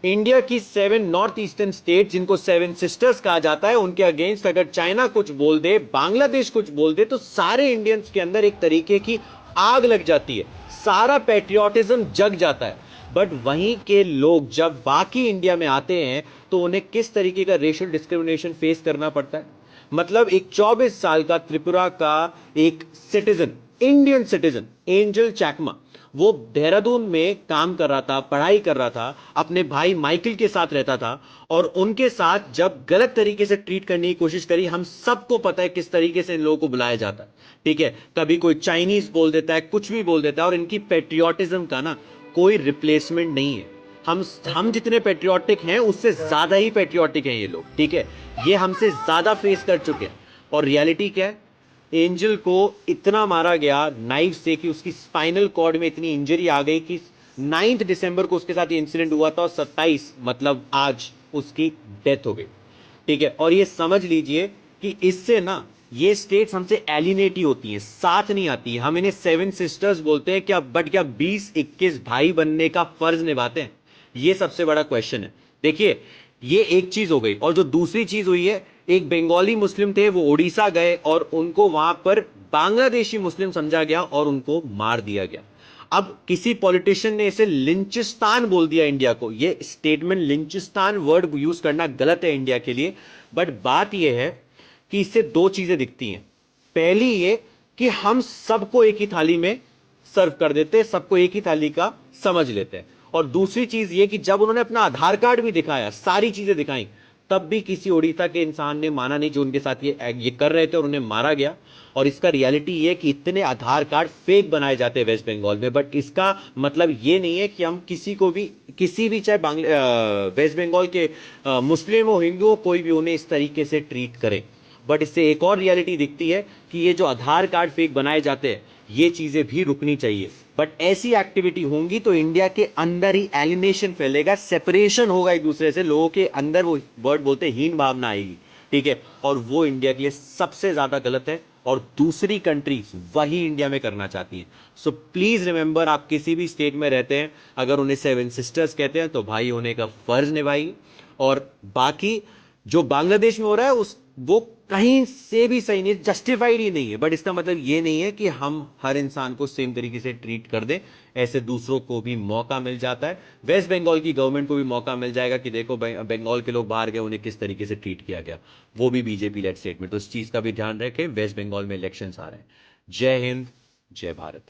India की 7 north eastern state जिनको 7 sisters कहा जाता है, उनके अगेंस्ट अगर चाइना कुछ बोल दे, बांग्लादेश कुछ बोल दे, तो सारे इंडियंस के अंदर एक तरीके की आग लग जाती है, सारा पैट्रियोटिज्म जग जाता है। बट वहीं के लोग जब बाकी इंडिया में आते हैं तो उन्हें किस तरीके का रेशियल डिस्क्रिमिनेशन फेस करना पड़ता है। मतलब एक 24 साल का त्रिपुरा का एक सिटीजन, इंडियन सिटीजन एंजल चैकमा, वो देहरादून में काम कर रहा था, पढ़ाई कर रहा था, अपने भाई माइकल के साथ रहता था, और उनके साथ जब गलत तरीके से ट्रीट करने की कोशिश करी, हम सबको पता है किस तरीके से इन लोगों को बुलाया जाता है। ठीक है, कभी कोई चाइनीज बोल देता है, कुछ भी बोल देता है, और इनकी पेट्रियोटिज्म का ना कोई रिप्लेसमेंट नहीं है। हम जितने पेट्रियोटिक हैं उससे ज्यादा ही पेट्रियोटिक हैं ये लोग। ठीक है, ये हमसे ज्यादा फेस कर चुके हैं। और रियलिटी क्या है, एंजल को इतना मारा गया नाइफ से कि उसकी स्पाइनल कॉर्ड में इतनी इंजरी आ गई कि 9 दिसंबर को उसके साथ ये इंसिडेंट हुआ था, और 27 मतलब आज उसकी डेथ हो गई। ठीक है, और ये समझ लीजिए कि इससे ना ये स्टेट्स हमसे एलिनेट ही होती हैं, साथ नहीं आती है। हम इन्हें 7 सिस्टर्स बोलते हैं क्या, बट क्या 20-21 भाई बनने का फर्ज निभाते हैं? ये सबसे बड़ा क्वेश्चन है। देखिए, ये एक चीज हो गई, और जो दूसरी चीज हुई है, एक बंगाली मुस्लिम थे, वो उड़ीसा गए और उनको वहां पर बांग्लादेशी मुस्लिम समझा गया और उनको मार दिया गया। अब किसी पॉलिटिशियन ने इसे लिंचिस्तान बोल दिया इंडिया को। ये स्टेटमेंट लिंचिस्तान वर्ड यूज करना गलत है इंडिया के लिए, बट बात यह है कि इससे दो चीजें दिखती हैं। पहली ये कि हम सबको एक ही थाली में सर्व कर देते हैं, सबको एक ही थाली का समझ लेते हैं। और दूसरी चीज ये कि जब उन्होंने अपना आधार कार्ड भी दिखाया, सारी चीजें दिखाई, तब भी किसी उड़ीसा के इंसान ने माना नहीं जो उनके साथ ये कर रहे थे, और उन्हें मारा गया। और इसका रियलिटी ये कि इतने आधार कार्ड फेक बनाए जाते हैं वेस्ट बंगाल में, बट इसका मतलब ये नहीं है कि हम किसी को भी, किसी भी, चाहे वेस्ट बंगाल के मुस्लिम हो, हिंदू हो, कोई भी, उन्हें इस तरीके से ट्रीट करें। बट इससे एक और रियलिटी दिखती है कि ये जो आधार कार्ड फेक बनाए जाते हैं, ये चीजें भी रुकनी चाहिए। बट ऐसी एक्टिविटी होंगी तो इंडिया के अंदर ही एलिनेशन फैलेगा, सेपरेशन होगा एक दूसरे से, लोगों के अंदर वो वर्ड बोलते हैं हीन भावना आएगी। ठीक है, और वो इंडिया के लिए सबसे ज्यादा गलत है, और दूसरी कंट्रीज वही इंडिया में करना चाहती हैं। सो प्लीज रिमेंबर, आप किसी भी स्टेट में रहते हैं, अगर उन्हें 7 सिस्टर्स कहते हैं तो भाई होने का फर्ज निभाइए। और बाकी जो बांग्लादेश में हो रहा है उस वो कहीं से भी सही नहीं, जस्टिफाइड ही नहीं है। बट इसका मतलब ये नहीं है कि हम हर इंसान को सेम तरीके से ट्रीट कर दें, ऐसे दूसरों को भी मौका मिल जाता है। वेस्ट बंगाल की गवर्नमेंट को भी मौका मिल जाएगा कि देखो बंगाल के लोग बाहर गए, उन्हें किस तरीके से ट्रीट किया गया, वो भी बीजेपी लेड स्टेट में। तो इस चीज का भी ध्यान रखें, वेस्ट बंगाल में इलेक्शंस आ रहे हैं। जय हिंद, जय भारत।